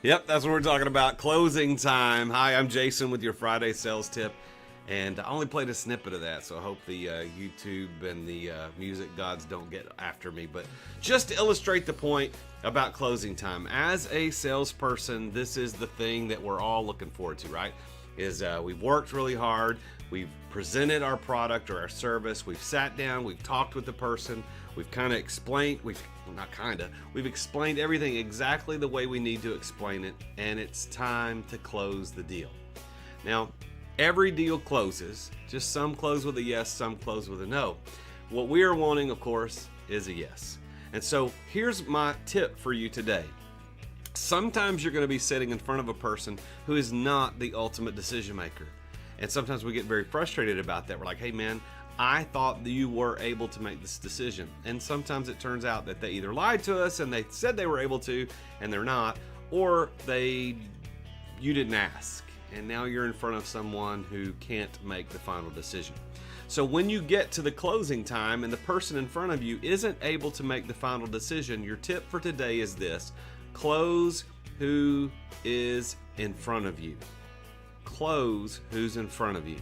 Yep, that's what we're talking about, closing time. Hi, I'm Jason with your Friday sales tip, and I only played a snippet of that, so I hope the YouTube and the music gods don't get after me. But just to illustrate the point about closing time, as a salesperson, this is the thing that we're all looking forward to, right? We've worked really hard, we've presented our product or our service, we've sat down, we've talked with the person, we've explained everything exactly the way we need to explain it, and it's time to close the deal. Now, every deal closes, just some close with a yes, some close with a no. What we are wanting, of course, is a yes. And so here's my tip for you today. Sometimes you're going to be sitting in front of a person who is not the ultimate decision maker. And sometimes we get very frustrated about that. We're like, hey man, I thought that you were able to make this decision. And sometimes it turns out that they either lied to us and they said they were able to and they're not, or you didn't ask. And now you're in front of someone who can't make the final decision. So when you get to the closing time and the person in front of you isn't able to make the final decision, your tip for today is this: close who is in front of you. Close who's in front of you.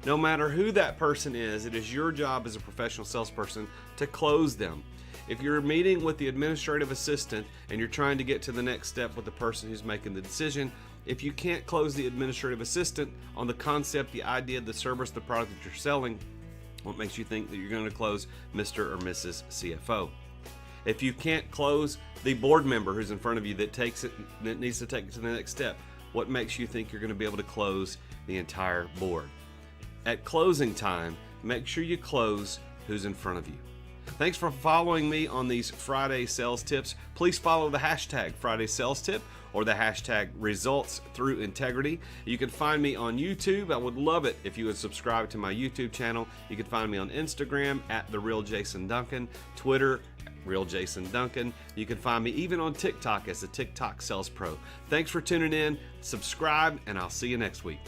No matter who that person is, it is your job as a professional salesperson to close them. If you're meeting with the administrative assistant and you're trying to get to the next step with the person who's making the decision, if you can't close the administrative assistant on the concept, the idea, the service, the product that you're selling, what makes you think that you're going to close Mr. or Mrs. CFO? If you can't close the board member who's in front of you that needs to take it to the next step, what makes you think you're going to be able to close the entire board? At closing time, make sure you close who's in front of you. Thanks for following me on these Friday sales tips. Please follow the hashtag Friday Sales Tip or the hashtag Results Through Integrity. You can find me on YouTube. I would love it if you would subscribe to my YouTube channel. You can find me on Instagram at The Real Jason Duncan, Twitter Real Jason Duncan. You can find me even on TikTok as the TikTok Sales Pro. Thanks for tuning in. Subscribe, and I'll see you next week.